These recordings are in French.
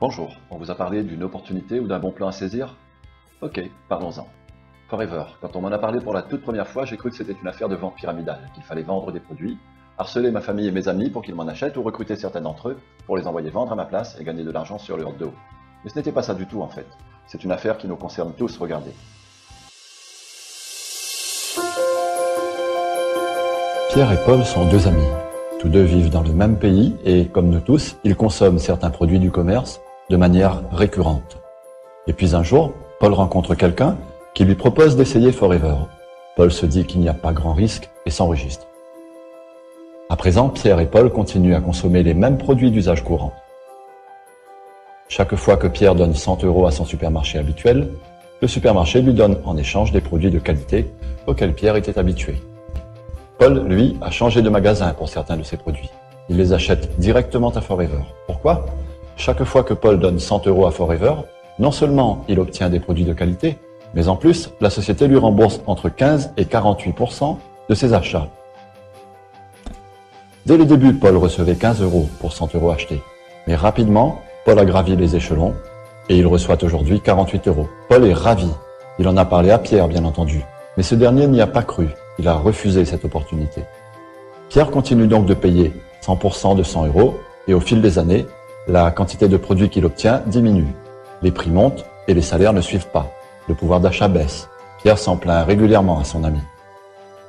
Bonjour, on vous a parlé d'une opportunité ou d'un bon plan à saisir? Ok, parlons-en. Forever, quand on m'en a parlé pour la toute première fois, j'ai cru que c'était une affaire de vente pyramidale, qu'il fallait vendre des produits, harceler ma famille et mes amis pour qu'ils m'en achètent ou recruter certains d'entre eux pour les envoyer vendre à ma place et gagner de l'argent sur leur dos. Mais ce n'était pas ça du tout en fait. C'est une affaire qui nous concerne tous, regardez. Pierre et Paul sont deux amis. Tous deux vivent dans le même pays et, comme nous tous, ils consomment certains produits du commerce de manière récurrente. Et puis un jour, Paul rencontre quelqu'un qui lui propose d'essayer Forever. Paul se dit qu'il n'y a pas grand risque et s'enregistre. À présent, Pierre et Paul continuent à consommer les mêmes produits d'usage courant. Chaque fois que Pierre donne 100 € à son supermarché habituel, le supermarché lui donne en échange des produits de qualité auxquels Pierre était habitué. Paul, lui, a changé de magasin pour certains de ses produits. Il les achète directement à Forever. Pourquoi? Chaque fois que Paul donne 100 € à Forever, non seulement il obtient des produits de qualité, mais en plus, la société lui rembourse entre 15 et 48% de ses achats. Dès le début, Paul recevait 15 € pour 100 € achetés. Mais rapidement, Paul a gravi les échelons et il reçoit aujourd'hui 48 €. Paul est ravi. Il en a parlé à Pierre, bien entendu. Mais ce dernier n'y a pas cru. Il a refusé cette opportunité. Pierre continue donc de payer 100% de 100 € et au fil des années, la quantité de produits qu'il obtient diminue. Les prix montent et les salaires ne suivent pas. Le pouvoir d'achat baisse. Pierre s'en plaint régulièrement à son ami.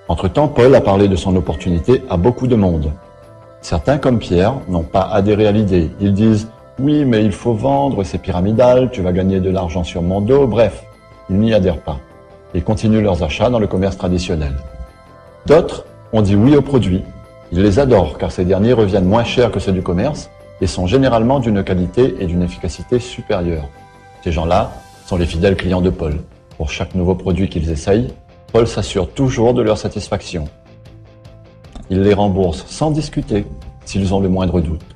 Entre-temps, Paul a parlé de son opportunité à beaucoup de monde. Certains, comme Pierre, n'ont pas adhéré à l'idée. Ils disent « Oui, mais il faut vendre, c'est pyramidal, tu vas gagner de l'argent sur mon dos », bref, ils n'y adhèrent pas. Ils continuent leurs achats dans le commerce traditionnel. D'autres ont dit oui aux produits. Ils les adorent car ces derniers reviennent moins chers que ceux du commerce et sont généralement d'une qualité et d'une efficacité supérieures. Ces gens-là sont les fidèles clients de Paul. Pour chaque nouveau produit qu'ils essayent, Paul s'assure toujours de leur satisfaction. Il les rembourse sans discuter s'ils ont le moindre doute.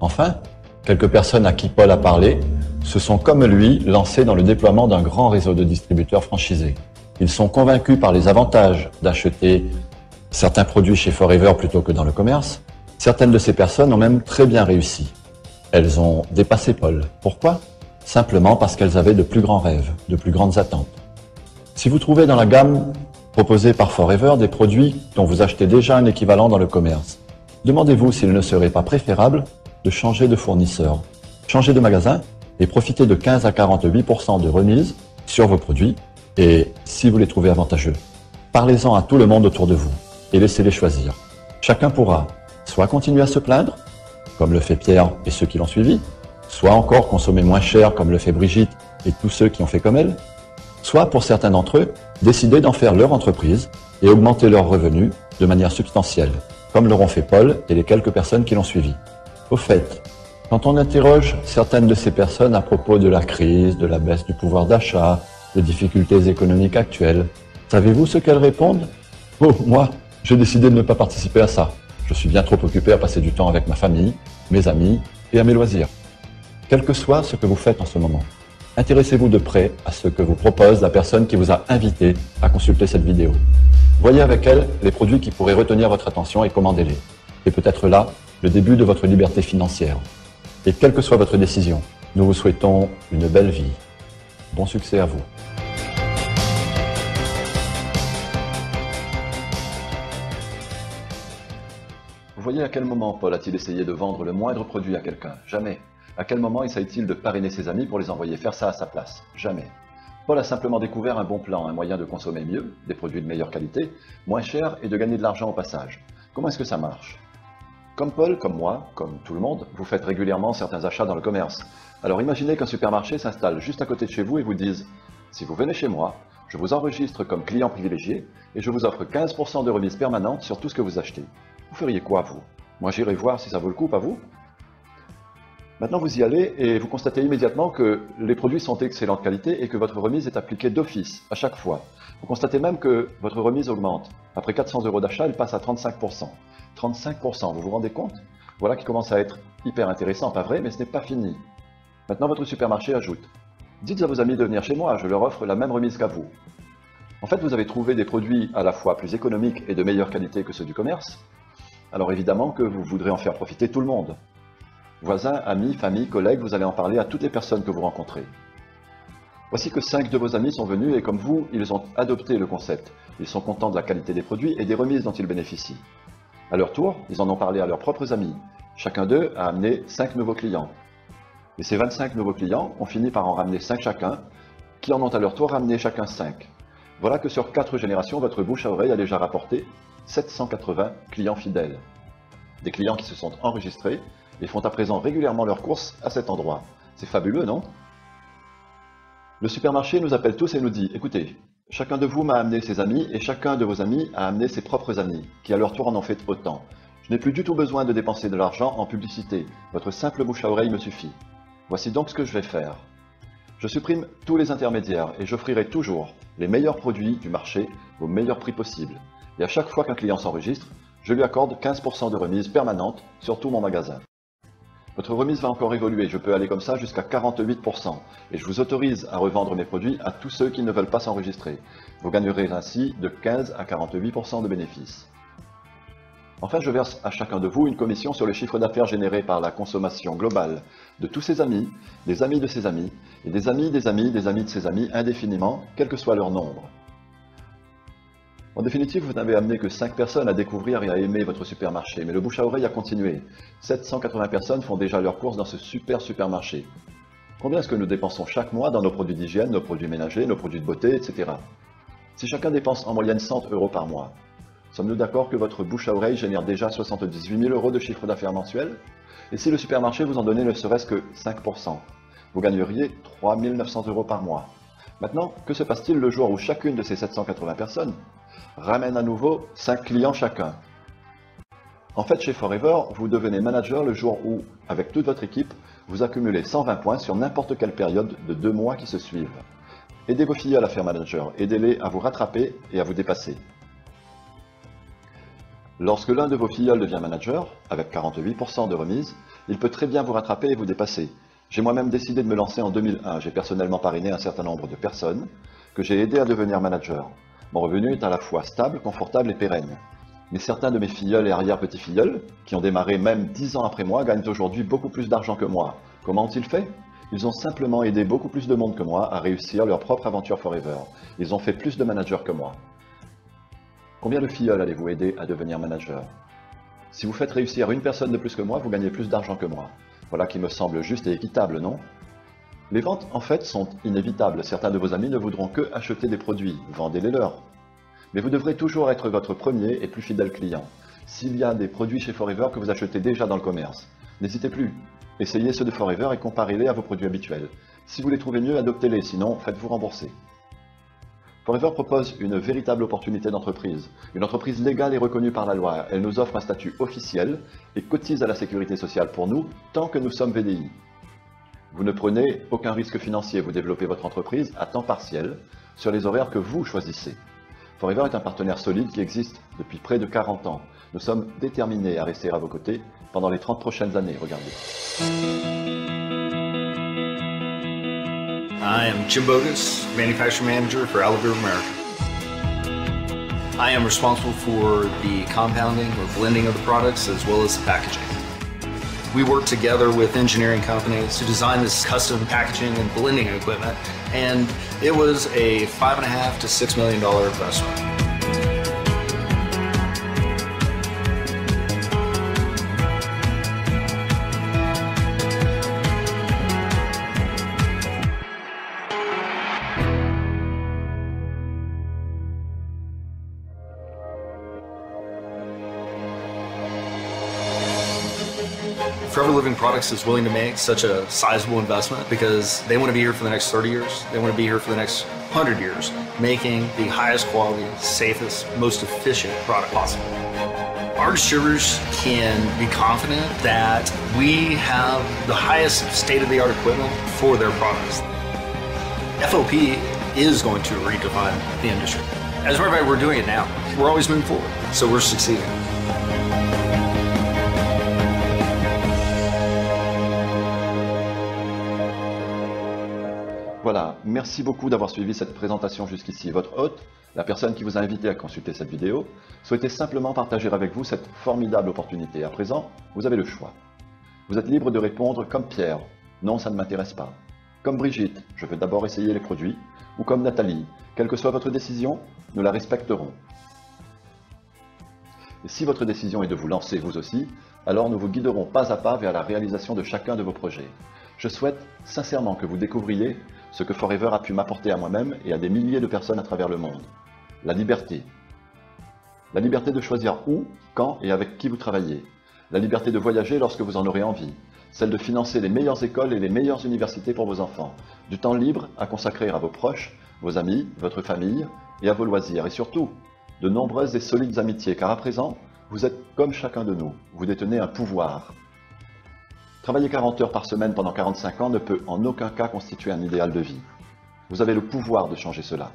Enfin, quelques personnes à qui Paul a parlé se sont comme lui lancées dans le déploiement d'un grand réseau de distributeurs franchisés. Ils sont convaincus par les avantages d'acheter certains produits chez Forever plutôt que dans le commerce. Certaines de ces personnes ont même très bien réussi. Elles ont dépassé Paul. Pourquoi? Simplement parce qu'elles avaient de plus grands rêves, de plus grandes attentes. Si vous trouvez dans la gamme proposée par Forever des produits dont vous achetez déjà un équivalent dans le commerce, demandez-vous s'il ne serait pas préférable de changer de fournisseur, changer de magasin et profiter de 15 à 48% de remise sur vos produits. Et si vous les trouvez avantageux, parlez-en à tout le monde autour de vous et laissez-les choisir. Chacun pourra soit continuer à se plaindre, comme le fait Pierre et ceux qui l'ont suivi, soit encore consommer moins cher, comme le fait Brigitte et tous ceux qui ont fait comme elle, soit pour certains d'entre eux, décider d'en faire leur entreprise et augmenter leurs revenus de manière substantielle, comme l'auront fait Paul et les quelques personnes qui l'ont suivi. Au fait, quand on interroge certaines de ces personnes à propos de la crise, de la baisse du pouvoir d'achat, des difficultés économiques actuelles, savez-vous ce qu'elles répondent? Oh, moi, j'ai décidé de ne pas participer à ça. Je suis bien trop occupé à passer du temps avec ma famille, mes amis et à mes loisirs. Quel que soit ce que vous faites en ce moment, intéressez-vous de près à ce que vous propose la personne qui vous a invité à consulter cette vidéo. Voyez avec elle les produits qui pourraient retenir votre attention et commandez-les. Et peut-être là, le début de votre liberté financière. Et quelle que soit votre décision, nous vous souhaitons une belle vie. Bon succès à vous. Vous voyez à quel moment Paul a-t-il essayé de vendre le moindre produit à quelqu'un? Jamais. À quel moment essaye-t-il de parrainer ses amis pour les envoyer faire ça à sa place? Jamais. Paul a simplement découvert un bon plan, un moyen de consommer mieux, des produits de meilleure qualité, moins cher et de gagner de l'argent au passage. Comment est-ce que ça marche? Comme Paul, comme moi, comme tout le monde, vous faites régulièrement certains achats dans le commerce. Alors imaginez qu'un supermarché s'installe juste à côté de chez vous et vous dise « Si vous venez chez moi, je vous enregistre comme client privilégié et je vous offre 15% de remise permanente sur tout ce que vous achetez. » Vous feriez quoi, vous? Moi, j'irai voir si ça vaut le coup, pas vous? Maintenant, vous y allez et vous constatez immédiatement que les produits sont d'excellente qualité et que votre remise est appliquée d'office, à chaque fois. Vous constatez même que votre remise augmente. Après 400 € d'achat, elle passe à 35%. 35%, vous vous rendez compte? Voilà qui commence à être hyper intéressant, pas vrai? Mais ce n'est pas fini. Maintenant, votre supermarché ajoute « Dites à vos amis de venir chez moi, je leur offre la même remise qu'à vous. » En fait, vous avez trouvé des produits à la fois plus économiques et de meilleure qualité que ceux du commerce. Alors évidemment que vous voudrez en faire profiter tout le monde. Voisins, amis, famille, collègues, vous allez en parler à toutes les personnes que vous rencontrez. Voici que 5 de vos amis sont venus et comme vous, ils ont adopté le concept. Ils sont contents de la qualité des produits et des remises dont ils bénéficient. À leur tour, ils en ont parlé à leurs propres amis. Chacun d'eux a amené 5 nouveaux clients. Et ces 25 nouveaux clients ont fini par en ramener 5 chacun, qui en ont à leur tour ramené chacun 5. Voilà que sur 4 générations, votre bouche à oreille a déjà rapporté 780 clients fidèles. Des clients qui se sont enregistrés et font à présent régulièrement leurs courses à cet endroit. C'est fabuleux, non? Le supermarché nous appelle tous et nous dit « Écoutez, chacun de vous m'a amené ses amis et chacun de vos amis a amené ses propres amis, qui à leur tour en ont fait autant. Je n'ai plus du tout besoin de dépenser de l'argent en publicité. Votre simple bouche à oreille me suffit. Voici donc ce que je vais faire. Je supprime tous les intermédiaires et j'offrirai toujours les meilleurs produits du marché au meilleur prix possible. Et à chaque fois qu'un client s'enregistre, je lui accorde 15% de remise permanente sur tout mon magasin. Votre remise va encore évoluer, je peux aller comme ça jusqu'à 48%. Et je vous autorise à revendre mes produits à tous ceux qui ne veulent pas s'enregistrer. Vous gagnerez ainsi de 15 à 48% de bénéfices. Enfin, je verse à chacun de vous une commission sur le chiffre d'affaires généré par la consommation globale de tous ses amis, des amis de ses amis, et des amis des amis des amis de ses amis indéfiniment, quel que soit leur nombre. En définitive, vous n'avez amené que 5 personnes à découvrir et à aimer votre supermarché, mais le bouche à oreille a continué. 780 personnes font déjà leurs courses dans ce supermarché. Combien est-ce que nous dépensons chaque mois dans nos produits d'hygiène, nos produits ménagers, nos produits de beauté, etc. Si chacun dépense en moyenne 100 € par mois, sommes-nous d'accord que votre bouche à oreille génère déjà 78 000 € de chiffre d'affaires mensuel? Et si le supermarché vous en donnait ne serait-ce que 5%, vous gagneriez 3 900 € par mois. Maintenant, que se passe-t-il le jour où chacune de ces 780 personnes ramène à nouveau 5 clients chacun? En fait, chez Forever, vous devenez manager le jour où, avec toute votre équipe, vous accumulez 120 points sur n'importe quelle période de 2 mois qui se suivent. Aidez vos filles à la faire manager, aidez-les à vous rattraper et à vous dépasser. Lorsque l'un de vos filleuls devient manager, avec 48% de remise, il peut très bien vous rattraper et vous dépasser. J'ai moi-même décidé de me lancer en 2001. J'ai personnellement parrainé un certain nombre de personnes que j'ai aidé à devenir manager. Mon revenu est à la fois stable, confortable et pérenne. Mais certains de mes filleuls et arrière-petits-filleuls, qui ont démarré même 10 ans après moi, gagnent aujourd'hui beaucoup plus d'argent que moi. Comment ont-ils fait? Ils ont simplement aidé beaucoup plus de monde que moi à réussir leur propre aventure Forever. Ils ont fait plus de managers que moi. Combien de filleuls allez-vous aider à devenir manager? Si vous faites réussir une personne de plus que moi, vous gagnez plus d'argent que moi. Voilà qui me semble juste et équitable, non? Les ventes, en fait, sont inévitables. Certains de vos amis ne voudront que acheter des produits. Vendez-les leur. Mais vous devrez toujours être votre premier et plus fidèle client. S'il y a des produits chez Forever que vous achetez déjà dans le commerce, n'hésitez plus. Essayez ceux de Forever et comparez-les à vos produits habituels. Si vous les trouvez mieux, adoptez-les, sinon faites-vous rembourser. Forever propose une véritable opportunité d'entreprise. Une entreprise légale et reconnue par la loi. Elle nous offre un statut officiel et cotise à la sécurité sociale pour nous tant que nous sommes VDI. Vous ne prenez aucun risque financier, vous développez votre entreprise à temps partiel sur les horaires que vous choisissez. Forever est un partenaire solide qui existe depuis près de 40 ans. Nous sommes déterminés à rester à vos côtés pendant les 30 prochaines années. Regardez. I am Jim Bogus, Manufacturing Manager for Aliver America. I am responsible for the compounding or blending of the products as well as the packaging. We work together with engineering companies to design this custom packaging and blending equipment, and it was a $5.5 to $6 million investment. Forever Living Products is willing to make such a sizable investment because they want to be here for the next 30 years. They want to be here for the next 100 years, making the highest quality, safest, most efficient product possible. Our distributors can be confident that we have the highest state-of-the-art equipment for their products. FOP is going to redefine the industry. As a matter of fact, we're doing it now. We're always moving forward, so we're succeeding. Voilà, merci beaucoup d'avoir suivi cette présentation jusqu'ici. Votre hôte, la personne qui vous a invité à consulter cette vidéo, souhaitait simplement partager avec vous cette formidable opportunité. À présent, vous avez le choix. Vous êtes libre de répondre comme Pierre, non, ça ne m'intéresse pas. Comme Brigitte, je veux d'abord essayer les produits. Ou comme Nathalie, quelle que soit votre décision, nous la respecterons. Et si votre décision est de vous lancer vous aussi, alors nous vous guiderons pas à pas vers la réalisation de chacun de vos projets. Je souhaite sincèrement que vous découvriez ce que Forever a pu m'apporter à moi-même et à des milliers de personnes à travers le monde. La liberté. La liberté de choisir où, quand et avec qui vous travaillez. La liberté de voyager lorsque vous en aurez envie. Celle de financer les meilleures écoles et les meilleures universités pour vos enfants. Du temps libre à consacrer à vos proches, vos amis, votre famille et à vos loisirs. Et surtout, de nombreuses et solides amitiés, car à présent, vous êtes comme chacun de nous. Vous détenez un pouvoir. Travailler 40 heures par semaine pendant 45 ans ne peut en aucun cas constituer un idéal de vie. Vous avez le pouvoir de changer cela.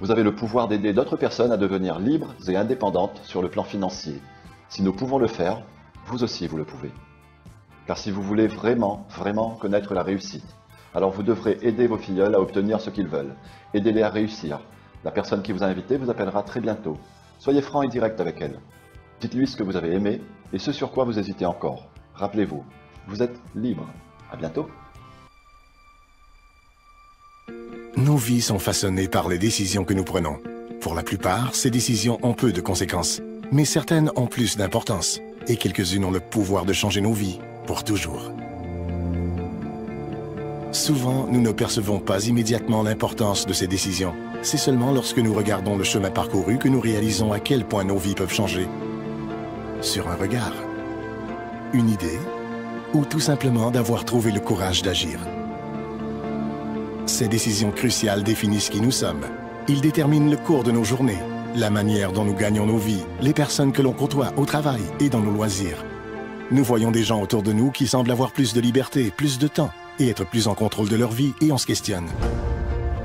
Vous avez le pouvoir d'aider d'autres personnes à devenir libres et indépendantes sur le plan financier. Si nous pouvons le faire, vous aussi vous le pouvez. Car si vous voulez vraiment connaître la réussite, alors vous devrez aider vos filleuls à obtenir ce qu'ils veulent. Aidez-les à réussir. La personne qui vous a invité vous appellera très bientôt. Soyez franc et direct avec elle. Dites-lui ce que vous avez aimé et ce sur quoi vous hésitez encore. Rappelez-vous, vous êtes libre. À bientôt. Nos vies sont façonnées par les décisions que nous prenons. Pour la plupart, ces décisions ont peu de conséquences, mais certaines ont plus d'importance, et quelques-unes ont le pouvoir de changer nos vies pour toujours. Souvent, nous ne percevons pas immédiatement l'importance de ces décisions. C'est seulement lorsque nous regardons le chemin parcouru que nous réalisons à quel point nos vies peuvent changer. Sur un regard, une idée, ou tout simplement d'avoir trouvé le courage d'agir. Ces décisions cruciales définissent qui nous sommes. Ils déterminent le cours de nos journées, la manière dont nous gagnons nos vies, les personnes que l'on côtoie au travail et dans nos loisirs. Nous voyons des gens autour de nous qui semblent avoir plus de liberté, plus de temps, et être plus en contrôle de leur vie, et on se questionne.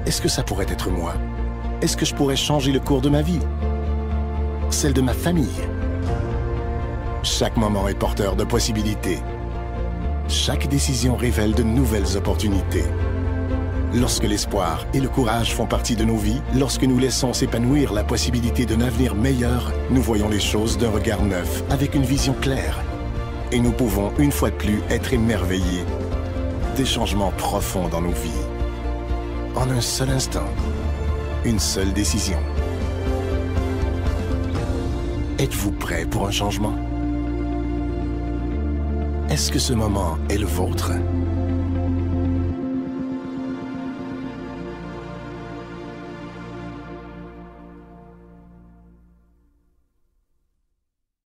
Est-ce que ça pourrait être moi? Est-ce que je pourrais changer le cours de ma vie? Celle de ma famille? Chaque moment est porteur de possibilités. Chaque décision révèle de nouvelles opportunités. Lorsque l'espoir et le courage font partie de nos vies, lorsque nous laissons s'épanouir la possibilité d'un avenir meilleur, nous voyons les choses d'un regard neuf, avec une vision claire. Et nous pouvons, une fois de plus, être émerveillés des changements profonds dans nos vies. En un seul instant, une seule décision. Êtes-vous prêt pour un changement? Est-ce que ce moment est le vôtre?